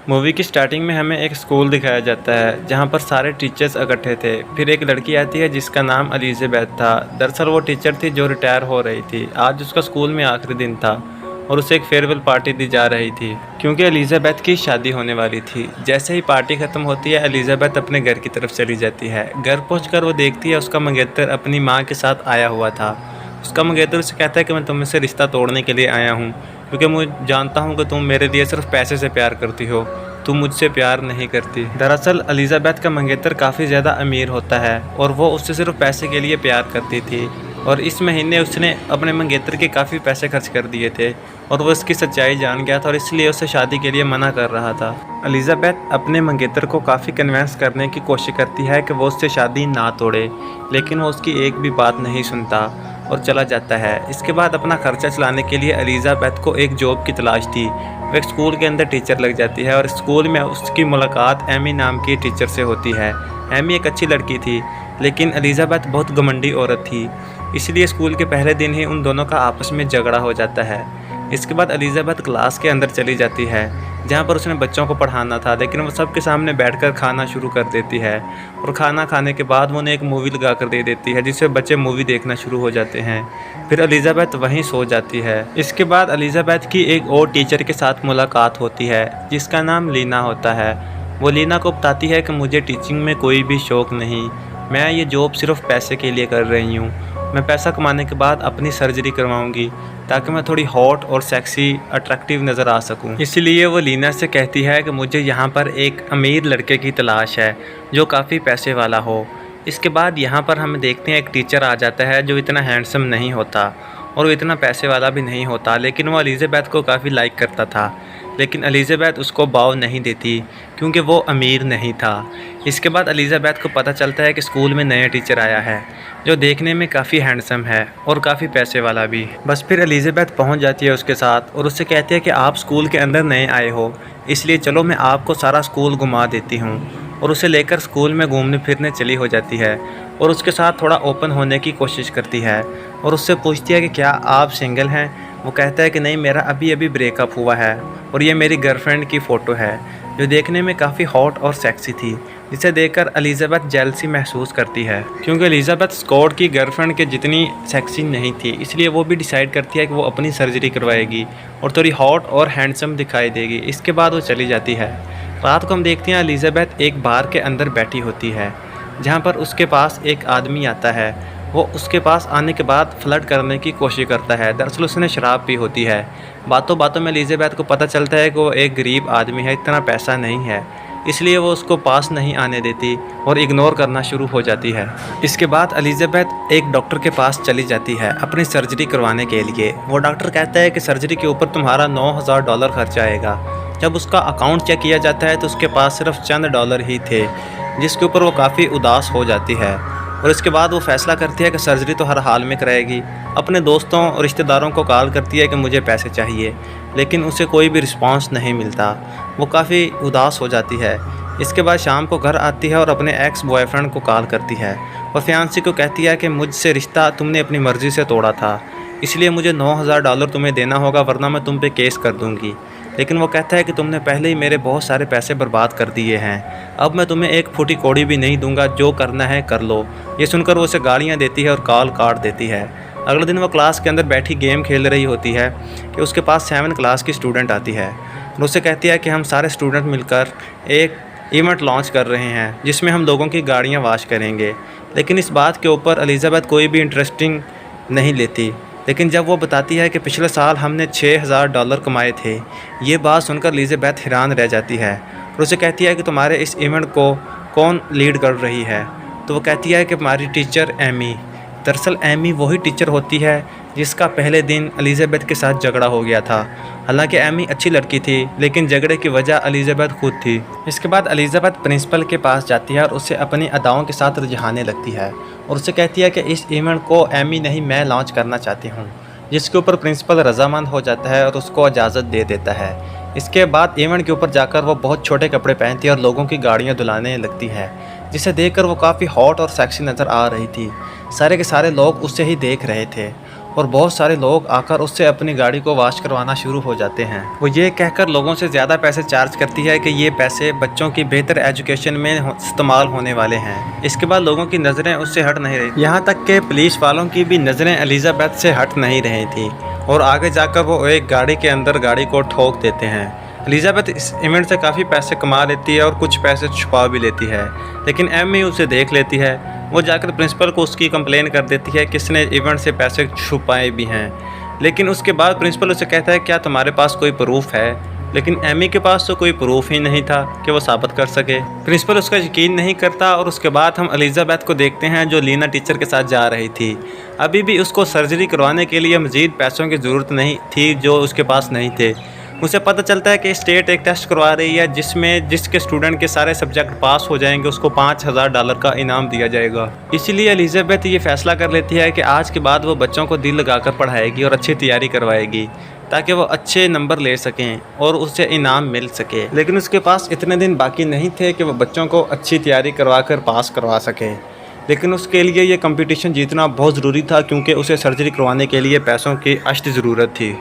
Movie की starting में हमें एक स्कूल दिखाया जाता है जहाँ पर सारे टीचर्स इकट्ठे थे। फिर एक लड़की आती है जिसका नाम एलिज़ाबेथ था। दरअसल वो टीचर थी जो रिटायर हो रही थी। आज उसका स्कूल में आखिरी दिन था और उसे एक फेयरवेल पार्टी दी जा रही थी क्योंकि एलिज़ाबेथ की शादी होने वाली थी। जैसे ही पार्टी ख़त्म होती है एलिज़ाबेथ अपने घर की तरफ चली जाती है। घर पहुँच वो देखती है उसका मंगेतर अपनी माँ के साथ आया हुआ था। उसका मंगेतर उसे कहता है कि मैं तुमसे रिश्ता तोड़ने के लिए आया हूँ क्योंकि मैं जानता हूँ कि तुम मेरे लिए सिर्फ पैसे से प्यार करती हो, तुम मुझसे प्यार नहीं करती। दरअसल एलिज़ाबेथ का मंगेतर काफ़ी ज़्यादा अमीर होता है और वो उससे सिर्फ पैसे के लिए प्यार करती थी और इस महीने उसने अपने मंगेतर के काफ़ी पैसे खर्च कर दिए थे और वो इसकी सच्चाई जान गया था और इसलिए उसे शादी के लिए मना कर रहा था। एलिज़ाबेथ अपने मंगेतर को काफ़ी कन्विंस करने की कोशिश करती है कि वो उससे शादी ना तोड़े, लेकिन वो उसकी एक भी बात नहीं सुनता और चला जाता है। इसके बाद अपना खर्चा चलाने के लिए एलिज़ाबेथ को एक जॉब की तलाश थी। वो एक स्कूल के अंदर टीचर लग जाती है और स्कूल में उसकी मुलाकात एमी नाम की टीचर से होती है। एमी एक अच्छी लड़की थी लेकिन एलिज़ाबेथ बहुत घमंडी औरत थी, इसलिए स्कूल के पहले दिन ही उन दोनों का आपस में झगड़ा हो जाता है। इसके बाद एलिज़ाबेथ क्लास के अंदर चली जाती है जहाँ पर उसने बच्चों को पढ़ाना था, लेकिन वो सबके सामने बैठकर खाना शुरू कर देती है और खाना खाने के बाद वो उन्हें एक मूवी लगा कर दे देती है जिससे बच्चे मूवी देखना शुरू हो जाते हैं। फिर एलिज़ाबेथ वहीं सो जाती है। इसके बाद एलिज़ाबेथ की एक और टीचर के साथ मुलाकात होती है जिसका नाम लीना होता है। वो लीना को बताती है कि मुझे टीचिंग में कोई भी शौक़ नहीं, मैं ये जॉब सिर्फ पैसे के लिए कर रही हूँ। मैं पैसा कमाने के बाद अपनी सर्जरी करवाऊँगी ताकि मैं थोड़ी हॉट और सेक्सी अट्रैक्टिव नज़र आ सकूं। इसलिए वो लीना से कहती है कि मुझे यहाँ पर एक अमीर लड़के की तलाश है जो काफ़ी पैसे वाला हो। इसके बाद यहाँ पर हम देखते हैं एक टीचर आ जाता है जो इतना हैंडसम नहीं होता और वो इतना पैसे वाला भी नहीं होता, लेकिन वो एलिज़ाबेथ को काफ़ी लाइक करता था। लेकिन एलिज़ाबेथ उसको भाव नहीं देती क्योंकि वो अमीर नहीं था। इसके बाद एलिज़ाबेथ को पता चलता है कि स्कूल में नया टीचर आया है जो देखने में काफ़ी हैंडसम है और काफ़ी पैसे वाला भी। बस फिर एलिज़ाबेथ पहुंच जाती है उसके साथ और उससे कहती है कि आप स्कूल के अंदर नए आए हो, इसलिए चलो मैं आपको सारा स्कूल घुमा देती हूँ। और उसे लेकर स्कूल में घूमने फिरने चली हो जाती है और उसके साथ थोड़ा ओपन होने की कोशिश करती है और उससे पूछती है कि क्या आप सिंगल हैं। वो कहता है कि नहीं, मेरा अभी अभी ब्रेकअप हुआ है और ये मेरी गर्लफ्रेंड की फ़ोटो है जो देखने में काफ़ी हॉट और सेक्सी थी, जिसे देखकर एलिज़ाबेथ जेलसी महसूस करती है क्योंकि एलिज़ाबेथ स्कॉट की गर्लफ्रेंड के जितनी सेक्सी नहीं थी, इसलिए वो भी डिसाइड करती है कि वो अपनी सर्जरी करवाएगी और थोड़ी हॉट और हैंडसम दिखाई देगी। इसके बाद वो चली जाती है। रात को हम देखते हैं एलिज़ाबेथ एक बार के अंदर बैठी होती है जहाँ पर उसके पास एक आदमी आता है। वो उसके पास आने के बाद फ्लर्ट करने की कोशिश करता है। दरअसल उसने शराब पी होती है। बातों बातों में एलिज़ाबेथ को पता चलता है कि वो एक गरीब आदमी है, इतना पैसा नहीं है, इसलिए वो उसको पास नहीं आने देती और इग्नोर करना शुरू हो जाती है। इसके बाद एलिज़ाबेथ एक डॉक्टर के पास चली जाती है अपनी सर्जरी करवाने के लिए। वो डॉक्टर कहता है कि सर्जरी के ऊपर तुम्हारा $9,000 खर्च आएगा। जब उसका अकाउंट चेक किया जाता है तो उसके पास सिर्फ चंद डॉलर ही थे, जिसके ऊपर वो काफ़ी उदास हो जाती है और इसके बाद वो फैसला करती है कि सर्जरी तो हर हाल में कराएगी। अपने दोस्तों और रिश्तेदारों को कॉल करती है कि मुझे पैसे चाहिए, लेकिन उसे कोई भी रिस्पांस नहीं मिलता। वो काफ़ी उदास हो जाती है। इसके बाद शाम को घर आती है और अपने एक्स बॉयफ्रेंड को कॉल करती है और फियांसी को कहती है कि मुझसे रिश्ता तुमने अपनी मर्ज़ी से तोड़ा था, इसलिए मुझे $9,000 तुम्हें देना होगा वरना मैं तुम पे केस कर दूँगी। लेकिन वो कहता है कि तुमने पहले ही मेरे बहुत सारे पैसे बर्बाद कर दिए हैं, अब मैं तुम्हें एक फूटी कौड़ी भी नहीं दूंगा, जो करना है कर लो। ये सुनकर वो उसे गालियाँ देती है और कॉल काट देती है। अगले दिन वो क्लास के अंदर बैठी गेम खेल रही होती है कि उसके पास 7 क्लास की स्टूडेंट आती है और उससे कहती है कि हम सारे स्टूडेंट मिलकर एक इवेंट लॉन्च कर रहे हैं जिसमें हम लोगों की गाड़ियाँ वॉश करेंगे। लेकिन इस बात के ऊपर एलिज़ाबेथ कोई भी इंटरेस्टिंग नहीं लेती। लेकिन जब वो बताती है कि पिछले साल हमने $6,000 कमाए थे, ये बात सुनकर एलिज़ाबेथ हैरान रह जाती है और उसे कहती है कि तुम्हारे इस इवेंट को कौन लीड कर रही है। तो वो कहती है कि हमारी टीचर एमी। दरअसल एमी वही टीचर होती है जिसका पहले दिन एलिज़ाबेथ के साथ झगड़ा हो गया था। हालांकि एमी अच्छी लड़की थी, लेकिन झगड़े की वजह एलिज़ाबेथ खुद थी। इसके बाद एलिज़ाबेथ प्रिंसिपल के पास जाती है और उससे अपनी अदाओं के साथ रिझाने लगती है और उससे कहती है कि इस इवेंट को एमी नहीं, मैं लॉन्च करना चाहती हूँ, जिसके ऊपर प्रिंसिपल रजामंद हो जाता है और उसको इजाज़त दे देता है। इसके बाद इवेंट के ऊपर जाकर वो बहुत छोटे कपड़े पहनती है और लोगों की गाड़ियाँ धुलाने लगती है, जिसे देखकर वो काफ़ी हॉट और सेक्सी नज़र आ रही थी। सारे के सारे लोग उससे ही देख रहे थे और बहुत सारे लोग आकर उससे अपनी गाड़ी को वॉश करवाना शुरू हो जाते हैं। वो ये कहकर लोगों से ज़्यादा पैसे चार्ज करती है कि ये पैसे बच्चों की बेहतर एजुकेशन में इस्तेमाल होने वाले हैं। इसके बाद लोगों की नज़रें उससे हट नहीं रही, यहाँ तक कि पुलिस वालों की भी नज़रें एलिजाबेथ से हट नहीं रही थी और आगे जाकर वो एक गाड़ी के अंदर गाड़ी को ठोक देते हैं। एलिजाबेथ इस इवेंट से काफ़ी पैसे कमा लेती है और कुछ पैसे छुपा भी लेती है, लेकिन एमी उसे देख लेती है। वो जाकर प्रिंसिपल को उसकी कंप्लेन कर देती है कि इसने इवेंट से पैसे छुपाए भी हैं। लेकिन उसके बाद प्रिंसिपल उसे कहता है क्या तुम्हारे पास कोई प्रूफ है, लेकिन एमी के पास तो कोई प्रूफ ही नहीं था कि वो साबित कर सके। प्रिंसिपल उसका यकीन नहीं करता और उसके बाद हम एलिजाबेथ को देखते हैं जो लीना टीचर के साथ जा रही थी। अभी भी उसको सर्जरी करवाने के लिए मज़ीद पैसों की ज़रूरत नहीं थी जो उसके पास नहीं थे। उसे पता चलता है कि स्टेट एक टेस्ट करवा रही है जिसके स्टूडेंट के सारे सब्जेक्ट पास हो जाएंगे उसको $5000 का इनाम दिया जाएगा। इसीलिए एलिजाबेथ ये फैसला कर लेती है कि आज के बाद वो बच्चों को दिल लगाकर पढ़ाएगी और अच्छी तैयारी करवाएगी ताकि वो अच्छे नंबर ले सकें और उसे इनाम मिल सके। लेकिन उसके पास इतने दिन बाकी नहीं थे कि वो बच्चों को अच्छी तैयारी करवा कर पास करवा सके। लेकिन उसके लिए ये कंपटीशन जीतना बहुत ज़रूरी था क्योंकि उसे सर्जरी करवाने के लिए पैसों की अष्ट ज़रूरत थी।